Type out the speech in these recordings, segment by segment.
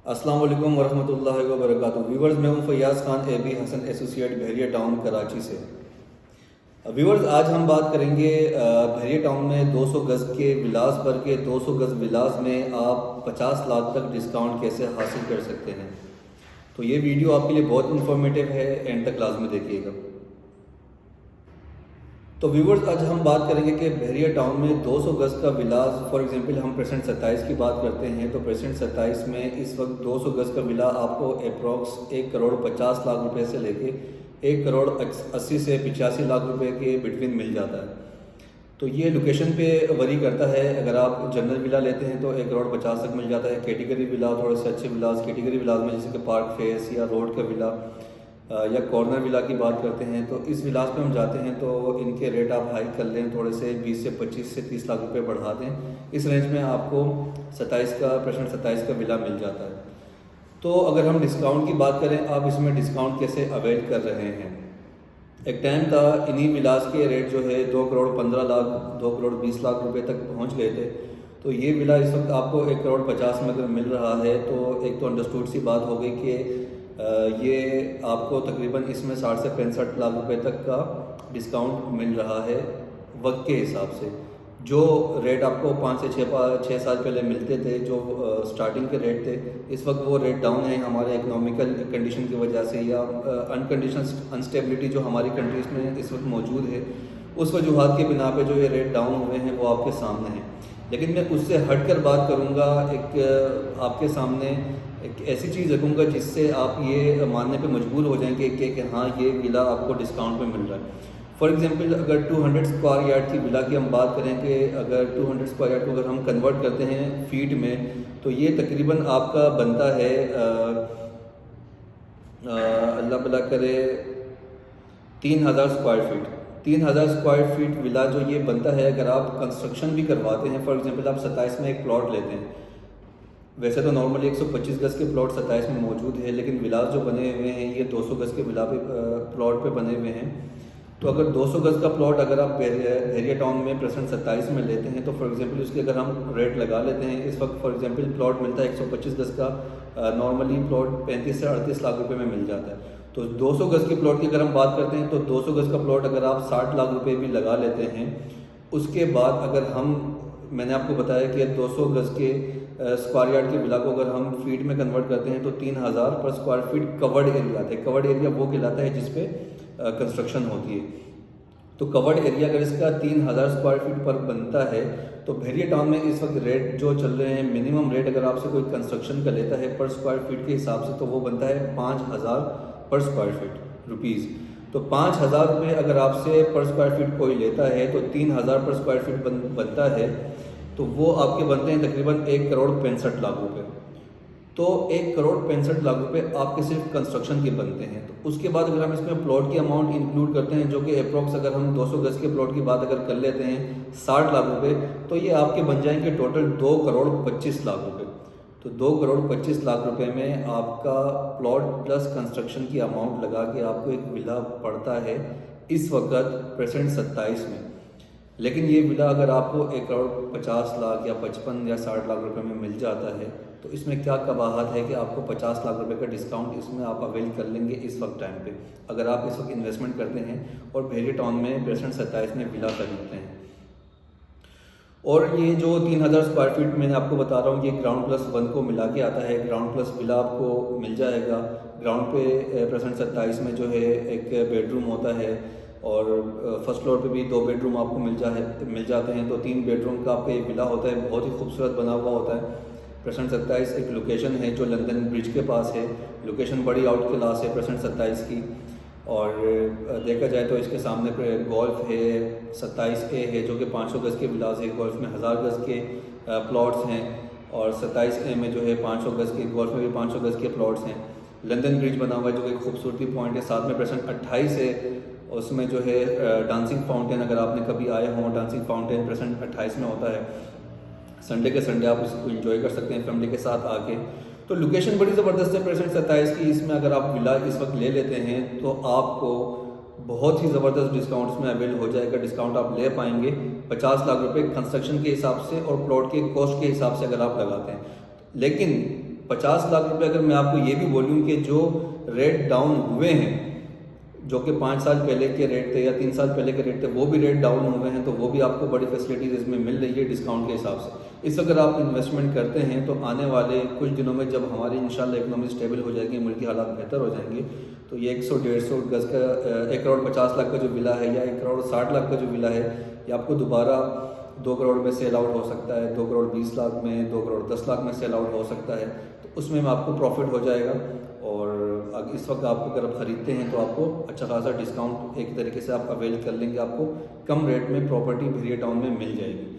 अस्सलाम वालेकुम वरहमतुल्लाहि वबरकातुहू। व्यूवर्स, मैं हूं फैयाज़ खान एबी हसन एसोसिएट बहरिया टाउन कराची से। व्यूवर्स, आज हम बात करेंगे बहरिया टाउन में 200 गज़ के विलास पर के 200 गज़ विलास में आप 50 लाख तक डिस्काउंट कैसे हासिल कर सकते हैं। तो ये वीडियो आपके लिए बहुत इंफॉर्मेटिव है, एंड तक लाजमी देखिएगा। तो व्यूवर्स, आज हम बात करेंगे कि बहरिया टाउन में 200 गज़ का विलास, फॉर एग्जांपल हम प्रेसेंट 27 की बात करते हैं तो प्रेसेंट 27 में इस वक्त 200 गज़ का विला आपको अप्रॉक्स 1 करोड़ 50 लाख रुपए से लेके 1 करोड़ 80 से 85 लाख रुपए के बिटवीन मिल जाता है। तो ये लोकेशन पे वरी करता है। अगर आप जनरल विला लेते हैं तो 1 करोड़ 50 तक मिल जाता है। कैटेगरी विला, थोड़े से अच्छे विलास कैटेगरी विलास में जैसे कि पार्क फेस या रोड का विला या कॉर्नर विला की बात करते हैं तो इस विलास पे हम जाते हैं तो इनके रेट आप हाई कर लें, थोड़े से 20 से 25 से 30 लाख रुपए बढ़ा दें। इस रेंज में आपको 27 का प्रेजेंट 27 का विला मिल जाता है। तो अगर हम डिस्काउंट की बात करें, आप इसमें डिस्काउंट कैसे अवेल कर रहे हैं। एक टाइम था इन्हीं विलास के रेट जो है 2 करोड़ 15 लाख 2 करोड़ 20 लाख रुपए तक पहुंच गए थे। तो ये विला इस वक्त आपको 1 करोड़ 50 में अगर मिल रहा है तो एक तो अंडरस्टूड सी बात हो गई कि ये आपको तकरीबन इसमें 60 से 65 लाख रुपए तक का डिस्काउंट मिल रहा है वक्त के हिसाब से। जो रेट आपको 5 से 6 साल पहले मिलते थे, जो स्टार्टिंग के रेट थे, इस वक्त वो रेट डाउन है हमारे इकोनॉमिकल कंडीशन की वजह से या अनकंडीशन अनस्टेबिलिटी जो हमारी कंट्रीज़ में इस वक्त मौजूद है, उस वजूहत के बिना पे जो ये रेट डाउन हुए हैं वो आपके सामने हैं। लेकिन मैं उससे हट कर बात करूँगा, एक आपके सामने एक ऐसी चीज़ रखूँगा जिससे आप ये मानने पे मजबूर हो जाएंगे कि हाँ, ये विला आपको डिस्काउंट में मिल रहा है। फॉर एग्जांपल, अगर 200 स्क्वायर यार्ड की विला की हम बात करें कि अगर 200 स्क्वायर यार्ड को अगर हम कन्वर्ट करते हैं फीट में तो ये तकरीबन आपका बनता है अल्लाह भला करे 3000 square feet. 3000 square feet villa जो ये बनता है, अगर आप कंस्ट्रक्शन भी करवाते हैं, फॉर एग्जांपल आप 27 में एक प्लॉट लेते हैं, वैसे तो नॉर्मली 125 गज़ के प्लॉट 27 में मौजूद है, लेकिन विलास जो बने हुए हैं ये 200 गज़ के विला पे प्लॉट पे बने हुए हैं। तो अगर 200 गज़ का प्लॉट अगर आप बहरिया टाउन में प्रेजेंट 27 में लेते हैं तो फॉर एग्जांपल उसके अगर हम रेट लगा लेते हैं, इस वक्त फॉर एग्जांपल प्लॉट मिलता है 125 गज़ का, नॉर्मली प्लॉट 35 से 38 लाख रुपए में मिल जाता है। तो 200 गज़ के प्लॉट की अगर हम बात करते हैं तो 200 गज़ का प्लॉट अगर आप 60 लाख रुपये भी लगा लेते हैं, उसके बाद अगर हम, मैंने आपको बताया कि 200 गज़ के स्क्वायर यार्ड के विला को अगर हम फीट में कन्वर्ट करते हैं तो 3000 पर स्क्वायर फीट कवर्ड एरिया आता है। कवर्ड एरिया वो कहलाता है जिसपे कंस्ट्रक्शन होती है। तो कवर्ड एरिया अगर इसका 3000 स्क्वायर फीट पर बनता है तो बहरिया टाउन में इस वक्त रेट जो चल रहे हैं, मिनिमम रेट अगर आपसे कोई कंस्ट्रक्शन का लेता है पर स्क्वायर फीट के हिसाब से तो वो बनता है 5000 पर स्क्वायर फीट रुपीज़। तो 5000 रुपये अगर आपसे पर स्क्वायर फीट कोई लेता है तो 3000 पर स्क्वायर फीट बनता है, तो वो आपके बनते हैं तकरीबन 1 करोड़ 65 लाख रुपए। तो 1 करोड़ 65 लाख रुपए आपके सिर्फ कंस्ट्रक्शन के बनते हैं। तो उसके बाद अगर हम इसमें प्लॉट की अमाउंट इंक्लूड करते हैं जो कि अप्रॉक्स अगर हम 200 गज़ के प्लॉट की बात अगर कर लेते हैं 60 लाख रुपए, तो ये आपके बन जाएंगे टोटल 2 करोड़ 25 लाख रुपए। तो 2 करोड़ 25 लाख रुपए में आपका प्लॉट प्लस कंस्ट्रक्शन की अमाउंट लगा के आपको एक विला पड़ता है इस वक्त प्रेजेंट 27 में। लेकिन ये विला अगर आपको 1 करोड़ 50 लाख या 55 या 60 लाख रुपए में मिल जाता है तो इसमें क्या कबाहत है कि आपको 50 लाख रुपए का डिस्काउंट इसमें आप अवेल कर लेंगे इस वक्त टाइम पे, अगर आप इस वक्त इन्वेस्टमेंट करते हैं और बहरिया टाउन में प्रेजेंट 27 में विला खरीदते हैं। और ये जो 3000 स्क्वायर फीट मैंने आपको बता रहा हूँ, ये ग्राउंड प्लस 1 को मिला के आता है। ग्राउंड प्लस विला आपको मिल जाएगा। ग्राउंड पे प्रेजेंट 27 में जो है एक बेडरूम होता है और फर्स्ट फ्लोर पे भी 2 बेडरूम आपको मिल जाते हैं। तो 3 बेडरूम का आपका ये विला होता है, बहुत ही खूबसूरत बना हुआ होता है। प्रेजेंट 27 एक लोकेशन है जो लंदन ब्रिज के पास है। लोकेशन बड़ी आउट क्लास है प्रेजेंट 27 की। और देखा जाए तो इसके सामने पे गोल्फ है, 27A है जो कि 500 गज़ के विलास है। गोल्फ में 1000 गज़ के प्लॉट्स हैं और 27A में जो है 500 गज़ के, गोल्फ में भी 500 गज़ के प्लॉट्स हैं। लंदन ब्रिज बना हुआ है जो कि खूबसूरती पॉइंट है। साथ में प्रेजेंट 28 है, उसमें जो है डांसिंग फाउंटेन, अगर आपने कभी आए हों, डांसिंग फाउंटेन प्रेजेंट 28 में होता है। संडे के संडे आप उसको एंजॉय कर सकते हैं फैमिली के साथ आके। तो लोकेशन बड़ी ज़बरदस्त है प्रेजेंट 27 की। इसमें अगर आप विला इस वक्त ले लेते हैं तो आपको बहुत ही ज़बरदस्त डिस्काउंट इसमें अवेल हो जाएगा। डिस्काउंट आप ले पाएंगे 50 लाख रुपए कंस्ट्रक्शन के हिसाब से और प्लॉट के कॉस्ट के हिसाब से अगर आप लगाते हैं। लेकिन 50 लाख रुपए अगर मैं आपको ये भी बोलूँ कि जो रेट डाउन हुए हैं, जो कि 5 साल पहले के रेट थे या 3 साल पहले के रेट थे, वो भी रेट डाउन हुए हैं, तो वो भी आपको बड़ी फैसिलिटीज़ इसमें मिल रही है डिस्काउंट के हिसाब से। इस अगर आप इन्वेस्टमेंट करते हैं तो आने वाले कुछ दिनों में जब हमारी इंशाल्लाह इकोनॉमी स्टेबल हो जाएगी, मुल्क के हालात बेहतर हो जाएंगे, तो ये 100-150 गज़ का 1 करोड़ 50 लाख का जो विला है या 1 करोड़ 60 लाख का जो विला है, ये आपको दोबारा 2 करोड़ में सेल आउट हो सकता है, 2 करोड़ 20 लाख में, 2 करोड़ 10 लाख में सेल आउट हो सकता है। तो उसमें आपको प्रॉफिट हो जाएगा। और इस वक्त आपको अगर आप ख़रीदते हैं तो आपको अच्छा खासा डिस्काउंट एक तरीके से आप अवेल कर लेंगे, आपको कम रेट में प्रॉपर्टी भेरिया टाउन में मिल जाएगी।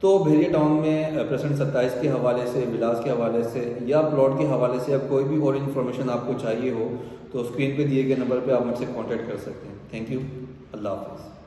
तो भेरिया टाउन में प्रेसिडेंट 27 के हवाले से, विलास के हवाले से या प्लॉट के हवाले से या कोई भी और इन्फॉर्मेशन आपको चाहिए हो तो स्क्रीन पे दिए गए नंबर पे आप मुझसे कांटेक्ट कर सकते हैं। थैंक यू, अल्लाह हाफ़िज़।